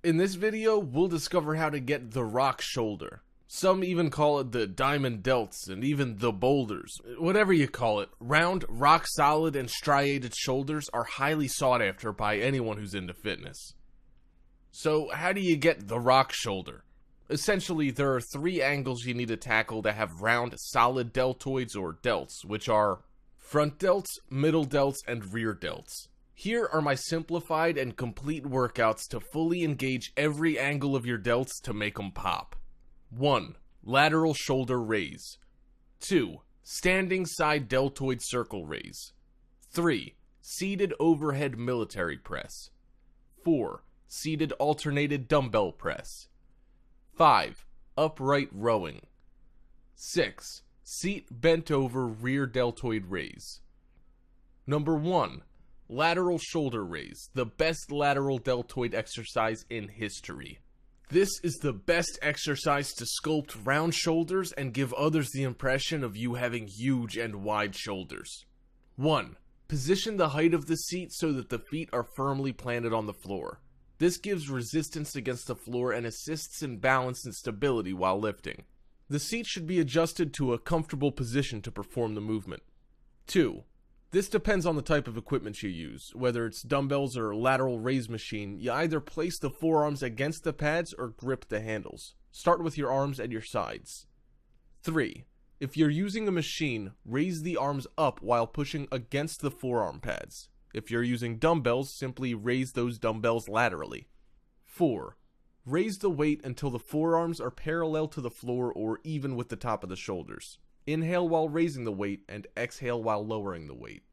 In this video, we'll discover how to get the rock shoulder. Some even call it the diamond delts and even the boulders. Whatever you call it, round, rock solid, and striated shoulders are highly sought after by anyone who's into fitness. So how do you get the rock shoulder? Essentially, there are three angles you need to tackle to have round, solid deltoids or delts, which are front delts, middle delts, and rear delts. Here are my simplified and complete workouts to fully engage every angle of your delts to make them pop. 1. Lateral shoulder raise. 2. Standing side deltoid circle raise. 3. Seated overhead military press. 4. Seated alternated dumbbell press. 5. Upright rowing. 6. Seat bent over rear deltoid raise. Number 1. Lateral shoulder raise, the best lateral deltoid exercise in history. This is the best exercise to sculpt round shoulders and give others the impression of you having huge and wide shoulders. 1. Position the height of the seat so that the feet are firmly planted on the floor. This gives resistance against the floor and assists in balance and stability while lifting. The seat should be adjusted to a comfortable position to perform the movement. 2. This depends on the type of equipment you use. Whether it's dumbbells or lateral raise machine, you either place the forearms against the pads or grip the handles. Start with your arms at your sides. 3. If you're using a machine, raise the arms up while pushing against the forearm pads. If you're using dumbbells, simply raise those dumbbells laterally. 4. Raise the weight until the forearms are parallel to the floor or even with the top of the shoulders. Inhale while raising the weight and exhale while lowering the weight.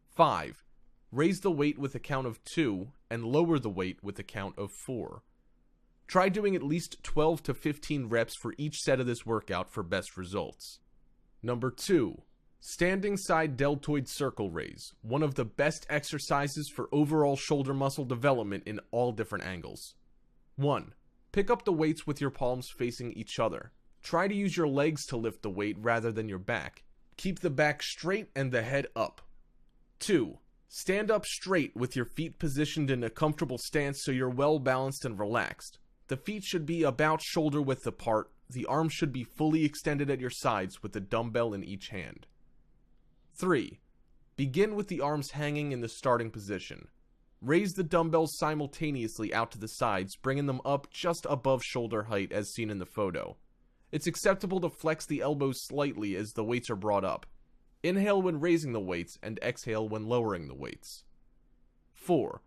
5. Raise the weight with a count of 2 and lower the weight with a count of 4. Try doing at least 12 to 15 reps for each set of this workout for best results. Number 2. Standing side deltoid circle raise, one of the best exercises for overall shoulder muscle development in all different angles. 1. Pick up the weights with your palms facing each other. Try to use your legs to lift the weight rather than your back. Keep the back straight and the head up. 2. Stand up straight with your feet positioned in a comfortable stance so you're well balanced and relaxed. The feet should be about shoulder width apart. The arms should be fully extended at your sides with the dumbbell in each hand. 3. Begin with the arms hanging in the starting position. Raise the dumbbells simultaneously out to the sides, bringing them up just above shoulder height as seen in the photo. It's acceptable to flex the elbows slightly as the weights are brought up. Inhale when raising the weights and exhale when lowering the weights. 4.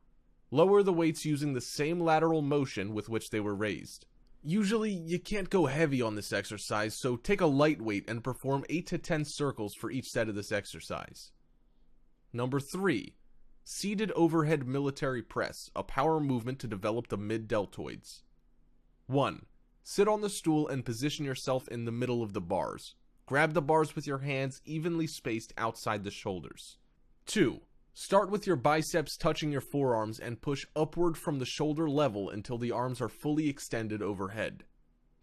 Lower the weights using the same lateral motion with which they were raised. Usually, you can't go heavy on this exercise, so take a light weight and perform 8 to 10 circles for each set of this exercise. Number 3. Seated overhead military press, a power movement to develop the mid-deltoids. 1. Sit on the stool and position yourself in the middle of the bars. Grab the bars with your hands evenly spaced outside the shoulders. 2. Start with your biceps touching your forearms and push upward from the shoulder level until the arms are fully extended overhead.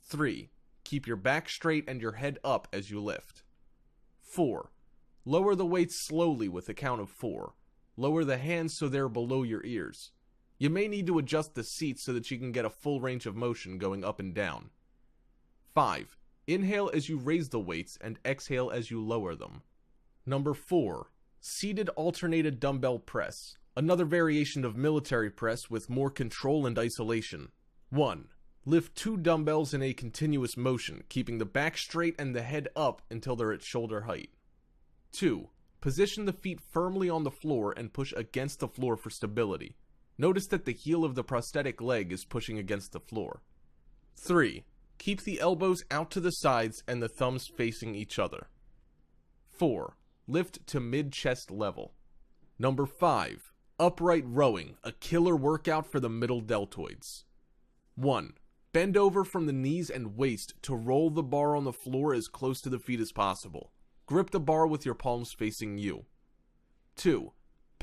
3. Keep your back straight and your head up as you lift. 4. Lower the weights slowly with a count of 4. Lower the hands so they're below your ears. You may need to adjust the seat so that you can get a full range of motion going up and down. 5. Inhale as you raise the weights and exhale as you lower them. Number 4. Seated alternated dumbbell press, another variation of military press with more control and isolation. 1. Lift 2 dumbbells in a continuous motion, keeping the back straight and the head up until they're at shoulder height. 2. Position the feet firmly on the floor and push against the floor for stability. Notice that the heel of the prosthetic leg is pushing against the floor. 3. Keep the elbows out to the sides and the thumbs facing each other. 4. Lift to mid-chest level. Number 5. Upright rowing, a killer workout for the middle deltoids. 1. Bend over from the knees and waist to roll the bar on the floor as close to the feet as possible. Grip the bar with your palms facing you. 2.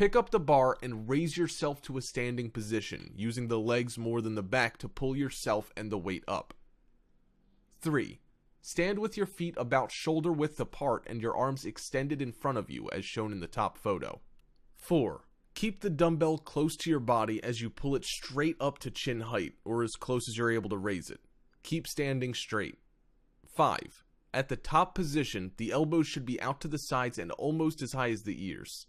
Pick up the bar and raise yourself to a standing position, using the legs more than the back to pull yourself and the weight up. 3. Stand with your feet about shoulder width apart and your arms extended in front of you as shown in the top photo. 4. Keep the dumbbell close to your body as you pull it straight up to chin height, or as close as you're able to raise it. Keep standing straight. 5. At the top position, the elbows should be out to the sides and almost as high as the ears.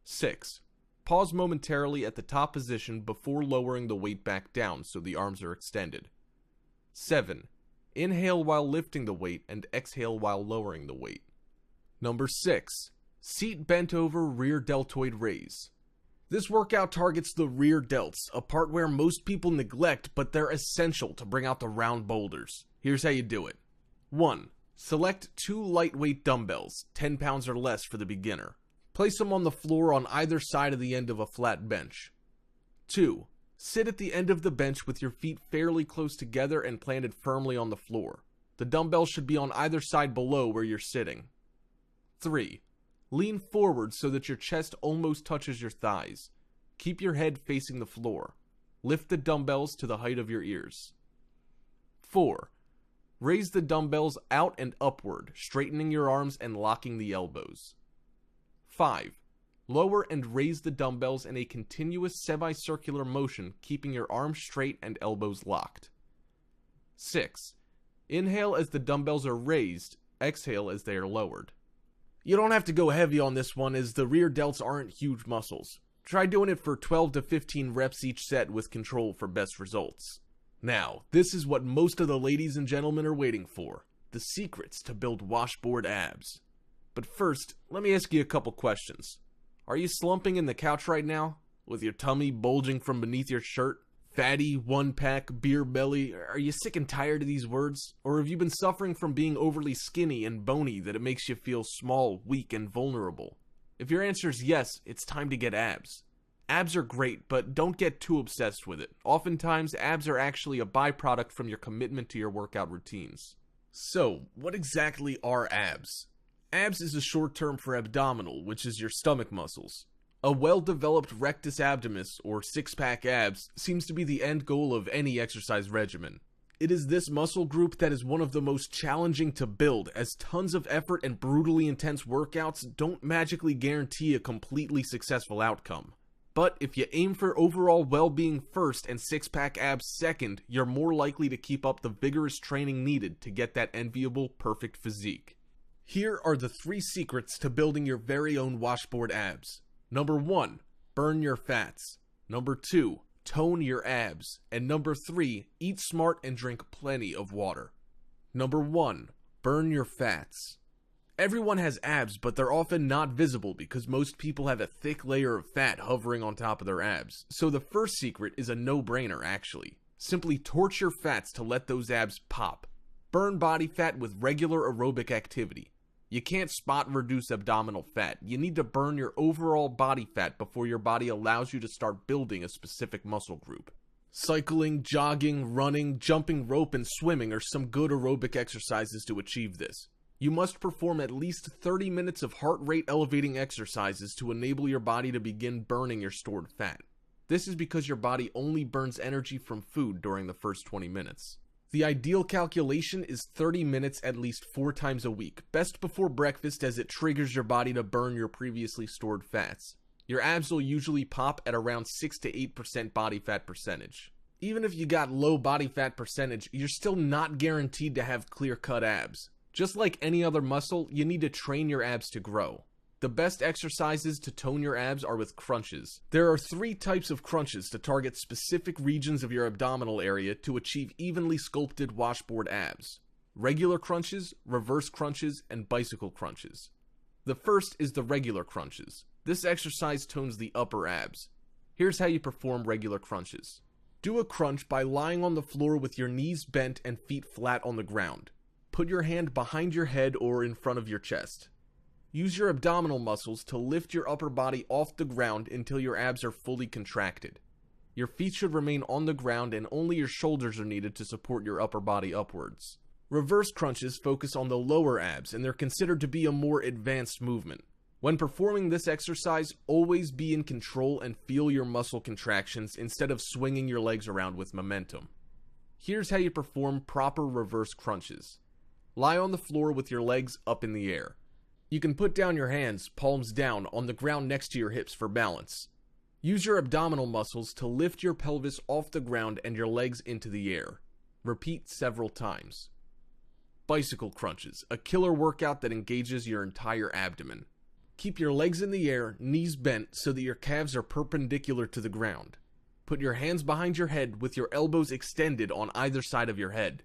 6. Pause momentarily at the top position before lowering the weight back down so the arms are extended. 7. Inhale while lifting the weight and exhale while lowering the weight. Number 6. Seat bent over rear deltoid raise. This workout targets the rear delts, a part where most people neglect, but they're essential to bring out the round boulders. Here's how you do it. 1. Select 2 lightweight dumbbells, 10 pounds or less for the beginner. Place them on the floor on either side of the end of a flat bench. 2. Sit at the end of the bench with your feet fairly close together and planted firmly on the floor. The dumbbells should be on either side below where you're sitting. 3. Lean forward so that your chest almost touches your thighs. Keep your head facing the floor. Lift the dumbbells to the height of your ears. 4. Raise the dumbbells out and upward, straightening your arms and locking the elbows. 5. Lower and raise the dumbbells in a continuous semicircular motion, keeping your arms straight and elbows locked. 6. Inhale as the dumbbells are raised, exhale as they are lowered. You don't have to go heavy on this one as the rear delts aren't huge muscles. Try doing it for 12 to 15 reps each set with control for best results. Now, this is what most of the ladies and gentlemen are waiting for, the secrets to build washboard abs. But first, let me ask you a couple questions. Are you slumping in the couch right now, with your tummy bulging from beneath your shirt? Fatty, one-pack, beer belly? Are you sick and tired of these words? Or have you been suffering from being overly skinny and bony that it makes you feel small, weak, and vulnerable? If your answer is yes, it's time to get abs. Abs are great, but don't get too obsessed with it. Oftentimes, abs are actually a byproduct from your commitment to your workout routines. So, what exactly are abs? Abs is a short term for abdominal, which is your stomach muscles. A well-developed rectus abdominis, or six-pack abs, seems to be the end goal of any exercise regimen. It is this muscle group that is one of the most challenging to build, as tons of effort and brutally intense workouts don't magically guarantee a completely successful outcome. But if you aim for overall well-being first and six-pack abs second, you're more likely to keep up the vigorous training needed to get that enviable, perfect physique. Here are the 3 secrets to building your very own washboard abs. Number 1, burn your fats. Number 2, tone your abs. And number 3, eat smart and drink plenty of water. Number 1, burn your fats. Everyone has abs, but they're often not visible because most people have a thick layer of fat hovering on top of their abs. So the first secret is a no-brainer, actually. Simply torch your fats to let those abs pop. Burn body fat with regular aerobic activity. You can't spot reduce abdominal fat. You need to burn your overall body fat before your body allows you to start building a specific muscle group. Cycling, jogging, running, jumping rope, and swimming are some good aerobic exercises to achieve this. You must perform at least 30 minutes of heart rate elevating exercises to enable your body to begin burning your stored fat. This is because your body only burns energy from food during the first 20 minutes. The ideal calculation is 30 minutes at least 4 times a week, best before breakfast as it triggers your body to burn your previously stored fats. Your abs will usually pop at around 6 to 8% body fat percentage. Even if you got low body fat percentage, you're still not guaranteed to have clear-cut abs. Just like any other muscle, you need to train your abs to grow. The best exercises to tone your abs are with crunches. There are 3 types of crunches to target specific regions of your abdominal area to achieve evenly sculpted washboard abs. Regular crunches, reverse crunches, and bicycle crunches. The first is the regular crunches. This exercise tones the upper abs. Here's how you perform regular crunches. Do a crunch by lying on the floor with your knees bent and feet flat on the ground. Put your hand behind your head or in front of your chest. Use your abdominal muscles to lift your upper body off the ground until your abs are fully contracted. Your feet should remain on the ground and only your shoulders are needed to support your upper body upwards. Reverse crunches focus on the lower abs and they're considered to be a more advanced movement. When performing this exercise, always be in control and feel your muscle contractions instead of swinging your legs around with momentum. Here's how you perform proper reverse crunches. Lie on the floor with your legs up in the air. You can put down your hands, palms down, on the ground next to your hips for balance. Use your abdominal muscles to lift your pelvis off the ground and your legs into the air. Repeat several times. Bicycle crunches, a killer workout that engages your entire abdomen. Keep your legs in the air, knees bent so that your calves are perpendicular to the ground. Put your hands behind your head with your elbows extended on either side of your head.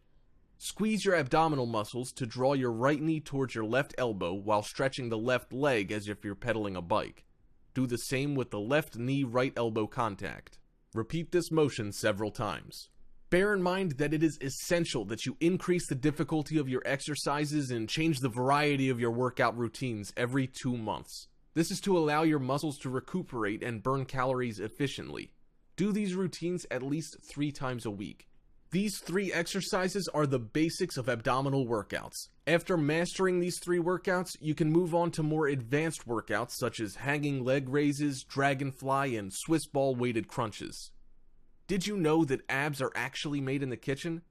Squeeze your abdominal muscles to draw your right knee towards your left elbow while stretching the left leg as if you're pedaling a bike. Do the same with the left knee right elbow contact. Repeat this motion several times. Bear in mind that it is essential that you increase the difficulty of your exercises and change the variety of your workout routines every 2 months. This is to allow your muscles to recuperate and burn calories efficiently. Do these routines at least 3 times a week. These 3 exercises are the basics of abdominal workouts. After mastering these 3 workouts, you can move on to more advanced workouts such as hanging leg raises, dragonfly, and Swiss ball weighted crunches. Did you know that abs are actually made in the kitchen?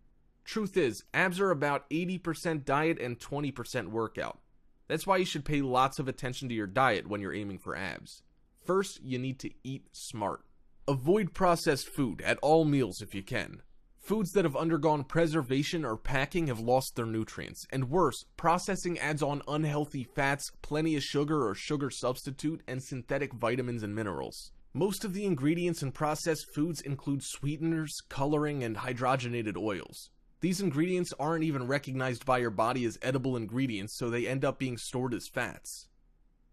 Truth is, abs are about 80% diet and 20% workout. That's why you should pay lots of attention to your diet when you're aiming for abs. First, you need to eat smart. Avoid processed food at all meals if you can. Foods that have undergone preservation or packing have lost their nutrients, and worse, processing adds on unhealthy fats, plenty of sugar or sugar substitute, and synthetic vitamins and minerals. Most of the ingredients in processed foods include sweeteners, coloring, and hydrogenated oils. These ingredients aren't even recognized by your body as edible ingredients, so they end up being stored as fats.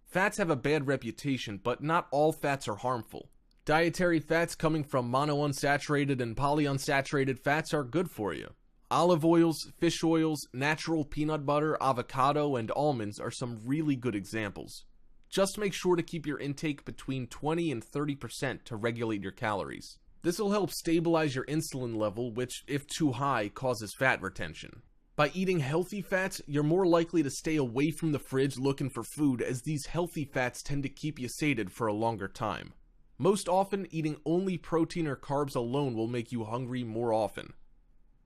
Fats have a bad reputation, but not all fats are harmful. Dietary fats coming from monounsaturated and polyunsaturated fats are good for you. Olive oils, fish oils, natural peanut butter, avocado, and almonds are some really good examples. Just make sure to keep your intake between 20 and 30% to regulate your calories. This will help stabilize your insulin level, which, if too high, causes fat retention. By eating healthy fats, you're more likely to stay away from the fridge looking for food, as these healthy fats tend to keep you sated for a longer time. Most often, eating only protein or carbs alone will make you hungry more often.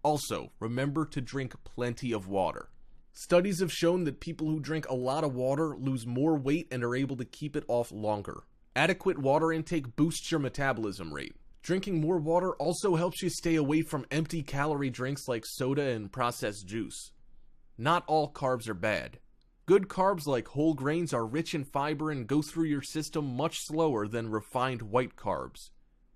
Also, remember to drink plenty of water. Studies have shown that people who drink a lot of water lose more weight and are able to keep it off longer. Adequate water intake boosts your metabolism rate. Drinking more water also helps you stay away from empty calorie drinks like soda and processed juice. Not all carbs are bad. Good carbs like whole grains are rich in fiber and go through your system much slower than refined white carbs.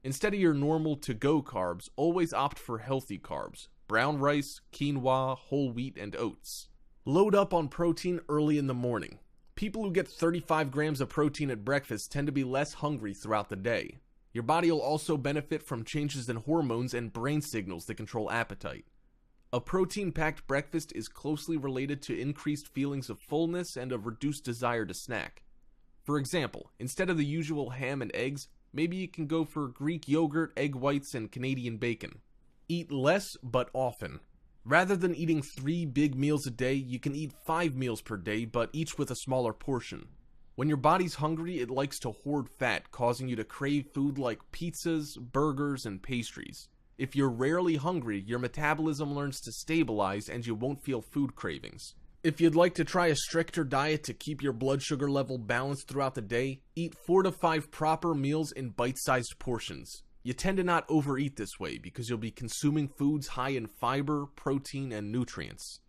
Instead of your normal to-go carbs, always opt for healthy carbs: brown rice, quinoa, whole wheat, and oats. Load up on protein early in the morning. People who get 35 grams of protein at breakfast tend to be less hungry throughout the day. Your body will also benefit from changes in hormones and brain signals that control appetite. A protein-packed breakfast is closely related to increased feelings of fullness and a reduced desire to snack. For example, instead of the usual ham and eggs, maybe you can go for Greek yogurt, egg whites, and Canadian bacon. Eat less but often. Rather than eating 3 big meals a day, you can eat 5 meals per day, but each with a smaller portion. When your body's hungry, it likes to hoard fat, causing you to crave food like pizzas, burgers, and pastries. If you're rarely hungry, your metabolism learns to stabilize and you won't feel food cravings. If you'd like to try a stricter diet to keep your blood sugar level balanced throughout the day, eat 4 to 5 proper meals in bite-sized portions. You tend to not overeat this way because you'll be consuming foods high in fiber, protein, and nutrients.